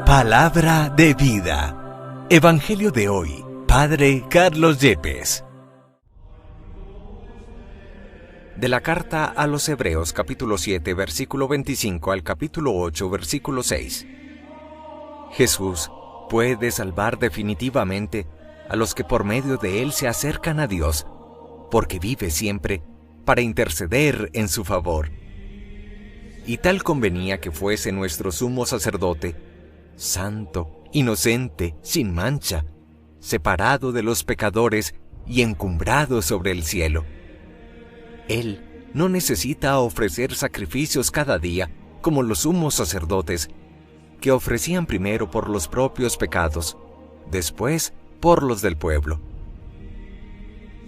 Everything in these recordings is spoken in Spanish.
Palabra de vida. Evangelio de hoy. Padre Carlos Yepes. De la carta a los Hebreos, capítulo 7, versículo 25 al capítulo 8, versículo 6. Jesús puede salvar definitivamente a los que por medio de Él se acercan a Dios, porque vive siempre para interceder en su favor. Y tal convenía que fuese nuestro sumo sacerdote, santo, inocente, sin mancha, separado de los pecadores y encumbrado sobre el cielo. Él no necesita ofrecer sacrificios cada día como los sumos sacerdotes, que ofrecían primero por los propios pecados, después por los del pueblo.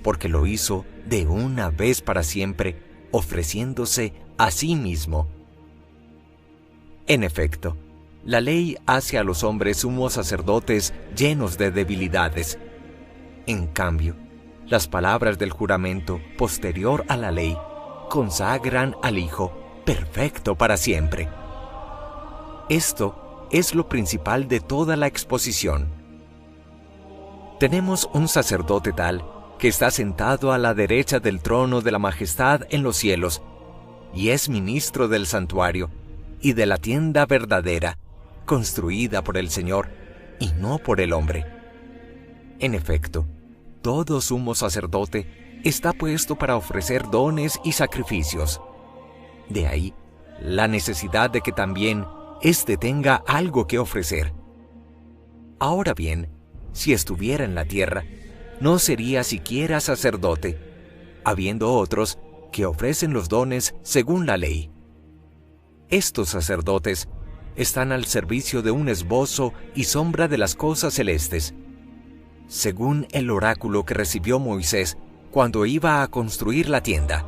Porque lo hizo de una vez para siempre, ofreciéndose a sí mismo. En efecto, la ley hace a los hombres sumos sacerdotes llenos de debilidades. En cambio, las palabras del juramento posterior a la ley consagran al Hijo perfecto para siempre. Esto es lo principal de toda la exposición. Tenemos un sacerdote tal que está sentado a la derecha del trono de la majestad en los cielos y es ministro del santuario y de la tienda verdadera, construida por el Señor y no por el hombre. En efecto, todo sumo sacerdote está puesto para ofrecer dones y sacrificios. De ahí la necesidad de que también éste tenga algo que ofrecer. Ahora bien, si estuviera en la tierra, no sería siquiera sacerdote, habiendo otros que ofrecen los dones según la ley. Estos sacerdotes están al servicio de un esbozo y sombra de las cosas celestes, según el oráculo que recibió Moisés cuando iba a construir la tienda.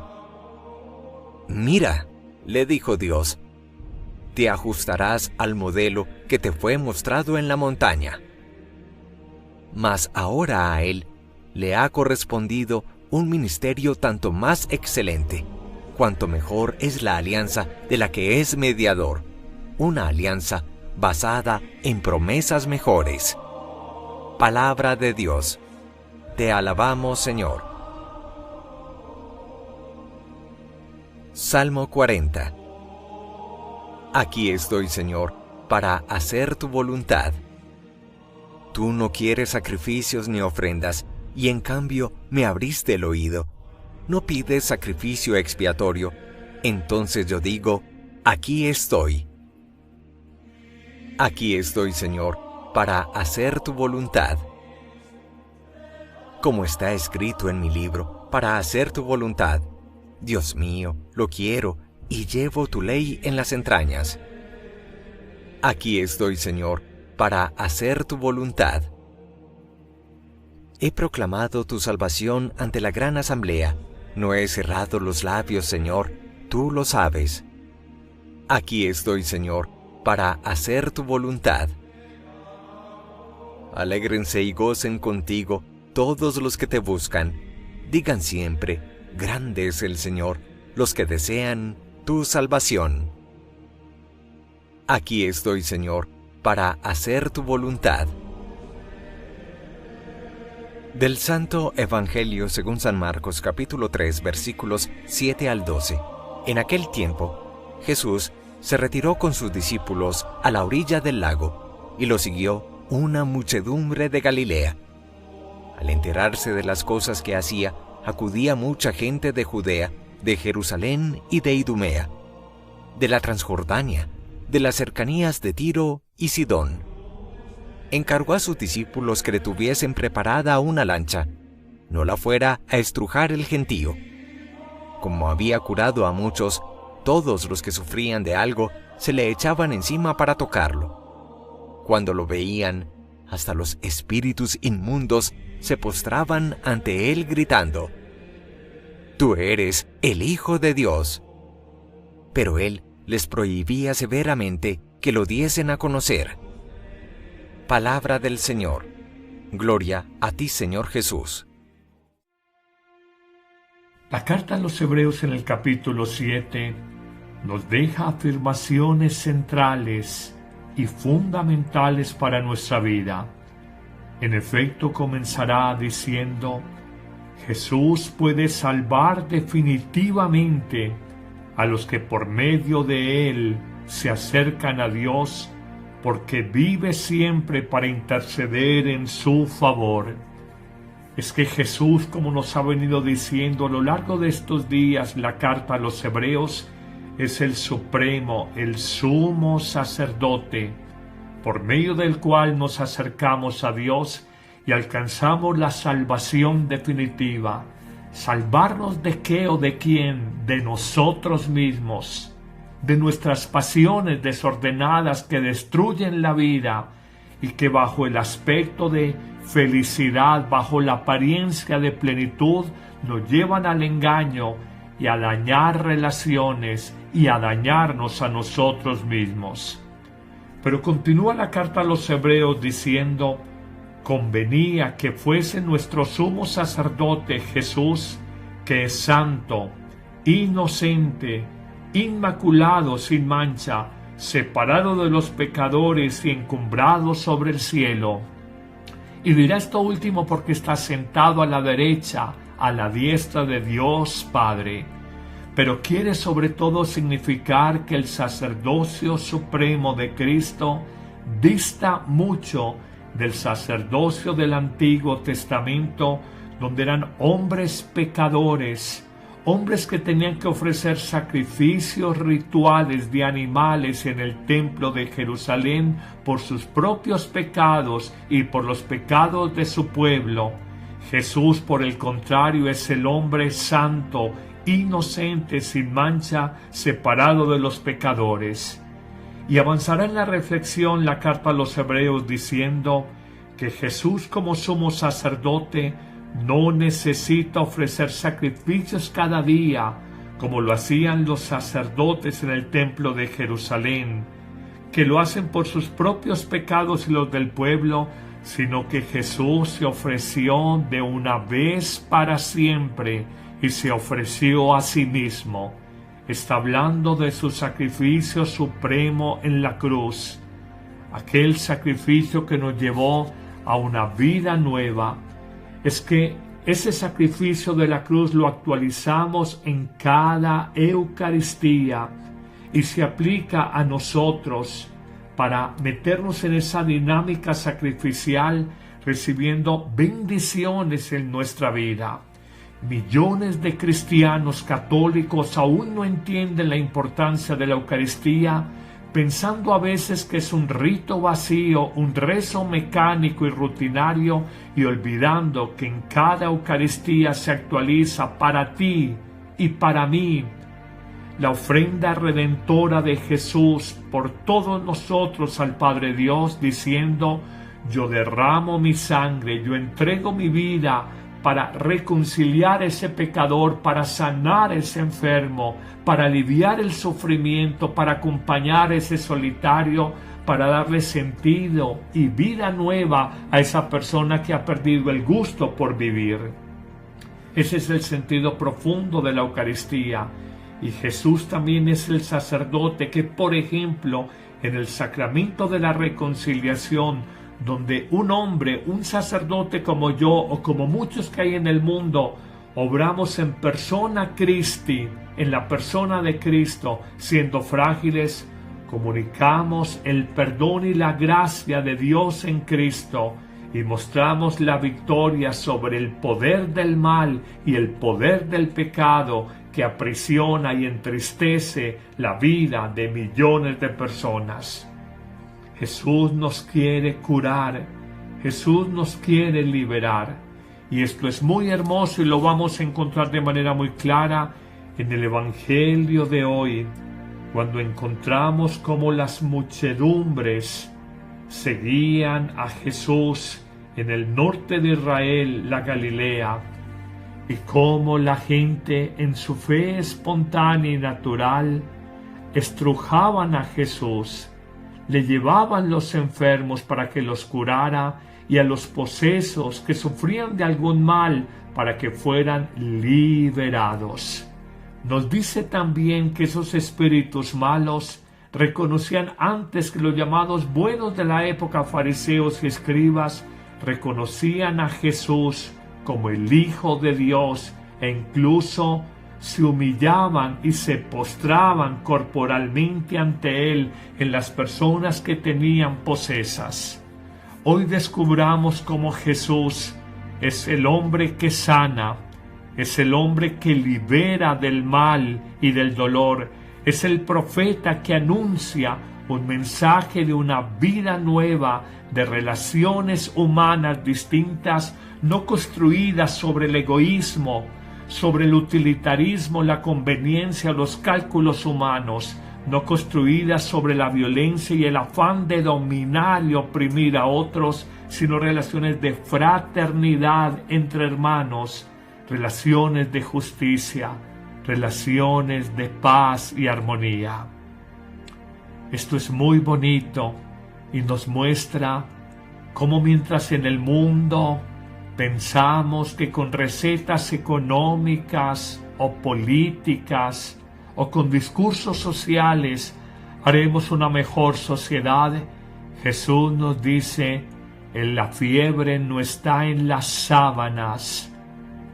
«Mira», le dijo Dios, «te ajustarás al modelo que te fue mostrado en la montaña». Mas ahora a él le ha correspondido un ministerio tanto más excelente, cuanto mejor es la alianza de la que es mediador, una alianza basada en promesas mejores. Palabra de Dios. Te alabamos, Señor. Salmo 40. Aquí estoy, Señor, para hacer tu voluntad. Tú no quieres sacrificios ni ofrendas, y en cambio me abriste el oído. No pides sacrificio expiatorio. Entonces yo digo, aquí estoy. Aquí estoy, Señor, para hacer tu voluntad. Como está escrito en mi libro, para hacer tu voluntad. Dios mío, lo quiero, y llevo tu ley en las entrañas. Aquí estoy, Señor, para hacer tu voluntad. He proclamado tu salvación ante la gran asamblea. No he cerrado los labios, Señor, tú lo sabes. Aquí estoy, Señor, para hacer tu voluntad. Alégrense y gocen contigo todos los que te buscan. Digan siempre, grande es el Señor, los que desean tu salvación. Aquí estoy, Señor, para hacer tu voluntad. Del Santo Evangelio según San Marcos, capítulo 3, versículos 7 al 12. En aquel tiempo, Jesús se retiró con sus discípulos a la orilla del lago, y lo siguió una muchedumbre de Galilea. Al enterarse de las cosas que hacía, acudía mucha gente de Judea, de Jerusalén y de Idumea, de la Transjordania, de las cercanías de Tiro y Sidón. Encargó a sus discípulos que le tuviesen preparada una lancha, no la fuera a estrujar el gentío. Como había curado a muchos, todos los que sufrían de algo se le echaban encima para tocarlo. Cuando lo veían, hasta los espíritus inmundos se postraban ante él gritando, «Tú eres el Hijo de Dios». Pero él les prohibía severamente que lo diesen a conocer. Palabra del Señor. Gloria a ti, Señor Jesús. La carta a los Hebreos en el capítulo 7 nos deja afirmaciones centrales y fundamentales para nuestra vida. En efecto, comenzará diciendo: Jesús puede salvar definitivamente a los que por medio de Él se acercan a Dios, porque vive siempre para interceder en su favor. Es que Jesús, como nos ha venido diciendo a lo largo de estos días la carta a los Hebreos, es el supremo, el sumo sacerdote, por medio del cual nos acercamos a Dios y alcanzamos la salvación definitiva. ¿Salvarnos de qué o de quién? De nosotros mismos, de nuestras pasiones desordenadas que destruyen la vida y que bajo el aspecto de felicidad, bajo la apariencia de plenitud, nos llevan al engaño y a dañar relaciones y a dañarnos a nosotros mismos. Pero continúa la carta a los Hebreos diciendo: convenía que fuese nuestro sumo sacerdote Jesús, que es santo, inocente, inmaculado, sin mancha, separado de los pecadores y encumbrado sobre el cielo. Y dirá esto último porque está sentado a la derecha, a la diestra de Dios Padre. Pero quiere sobre todo significar que el sacerdocio supremo de Cristo dista mucho del sacerdocio del Antiguo Testamento, donde eran hombres pecadores, hombres que tenían que ofrecer sacrificios rituales de animales en el templo de Jerusalén por sus propios pecados y por los pecados de su pueblo. Jesús, por el contrario, es el hombre santo, inocente, sin mancha, separado de los pecadores. Y avanzará en la reflexión la carta a los Hebreos diciendo que Jesús, como sumo sacerdote, no necesita ofrecer sacrificios cada día, como lo hacían los sacerdotes en el templo de Jerusalén, que lo hacen por sus propios pecados y los del pueblo, sino que Jesús se ofreció de una vez para siempre y se ofreció a sí mismo. Está hablando de su sacrificio supremo en la cruz, aquel sacrificio que nos llevó a una vida nueva. Es que ese sacrificio de la cruz lo actualizamos en cada Eucaristía y se aplica a nosotros para meternos en esa dinámica sacrificial, recibiendo bendiciones en nuestra vida. Millones de cristianos católicos aún no entienden la importancia de la Eucaristía, pensando a veces que es un rito vacío, un rezo mecánico y rutinario, y olvidando que en cada Eucaristía se actualiza para ti y para mí la ofrenda redentora de Jesús por todos nosotros al Padre Dios, diciendo: yo derramo mi sangre, yo entrego mi vida para reconciliar a ese pecador, para sanar a ese enfermo, para aliviar el sufrimiento, para acompañar a ese solitario, para darle sentido y vida nueva a esa persona que ha perdido el gusto por vivir. Ese es el sentido profundo de la Eucaristía. Y Jesús también es el sacerdote que, por ejemplo, en el sacramento de la reconciliación, donde un hombre, un sacerdote como yo o como muchos que hay en el mundo, obramos en persona Christi, en la persona de Cristo, siendo frágiles, comunicamos el perdón y la gracia de Dios en Cristo y mostramos la victoria sobre el poder del mal y el poder del pecado que aprisiona y entristece la vida de millones de personas. Jesús nos quiere curar, Jesús nos quiere liberar, y esto es muy hermoso y lo vamos a encontrar de manera muy clara en el Evangelio de hoy, cuando encontramos cómo las muchedumbres seguían a Jesús en el norte de Israel, la Galilea, y cómo la gente en su fe espontánea y natural estrujaban a Jesús, le llevaban los enfermos para que los curara y a los posesos que sufrían de algún mal para que fueran liberados. Nos dice también que esos espíritus malos reconocían antes que los llamados buenos de la época, fariseos y escribas, reconocían a Jesús como el Hijo de Dios e incluso se humillaban y se postraban corporalmente ante Él en las personas que tenían posesas. Hoy descubramos cómo Jesús es el hombre que sana, es el hombre que libera del mal y del dolor, es el profeta que anuncia un mensaje de una vida nueva, de relaciones humanas distintas, no construidas sobre el egoísmo, sobre el utilitarismo, la conveniencia, los cálculos humanos, no construidas sobre la violencia y el afán de dominar y oprimir a otros, sino relaciones de fraternidad entre hermanos, relaciones de justicia, relaciones de paz y armonía. Esto es muy bonito y nos muestra cómo mientras en el mundo pensamos que con recetas económicas o políticas o con discursos sociales haremos una mejor sociedad, Jesús nos dice: la fiebre no está en las sábanas,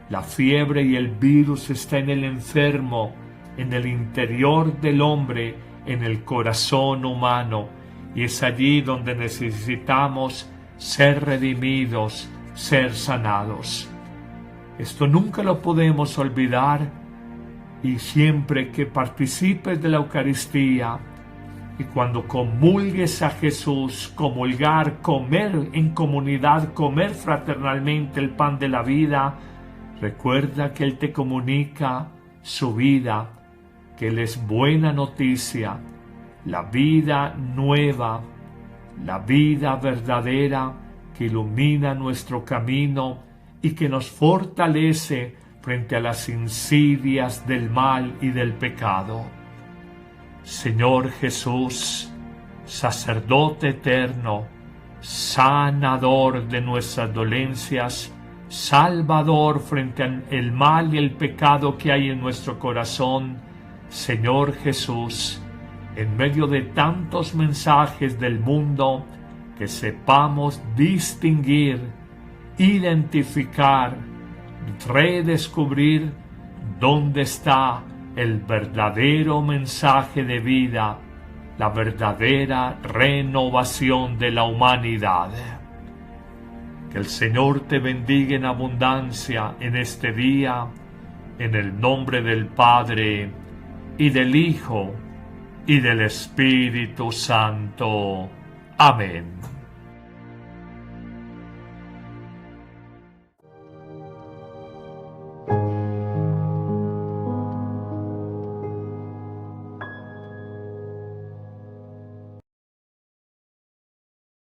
la fiebre y el virus está en el enfermo, en el interior del hombre, en el corazón humano, y es allí donde necesitamos ser redimidos, ser sanados. Esto nunca lo podemos olvidar, y siempre que participes de la Eucaristía y cuando comulgues a Jesús, comulgar, comer en comunidad, comer fraternalmente el pan de la vida, recuerda que Él te comunica su vida, que Él es buena noticia, la vida nueva, la vida verdadera que ilumina nuestro camino y que nos fortalece frente a las insidias del mal y del pecado. Señor Jesús, sacerdote eterno, sanador de nuestras dolencias, salvador frente al mal y el pecado que hay en nuestro corazón, Señor Jesús, en medio de tantos mensajes del mundo, que sepamos distinguir, identificar, redescubrir dónde está el verdadero mensaje de vida, la verdadera renovación de la humanidad. Que el Señor te bendiga en abundancia en este día, en el nombre del Padre, y del Hijo, y del Espíritu Santo. Amén.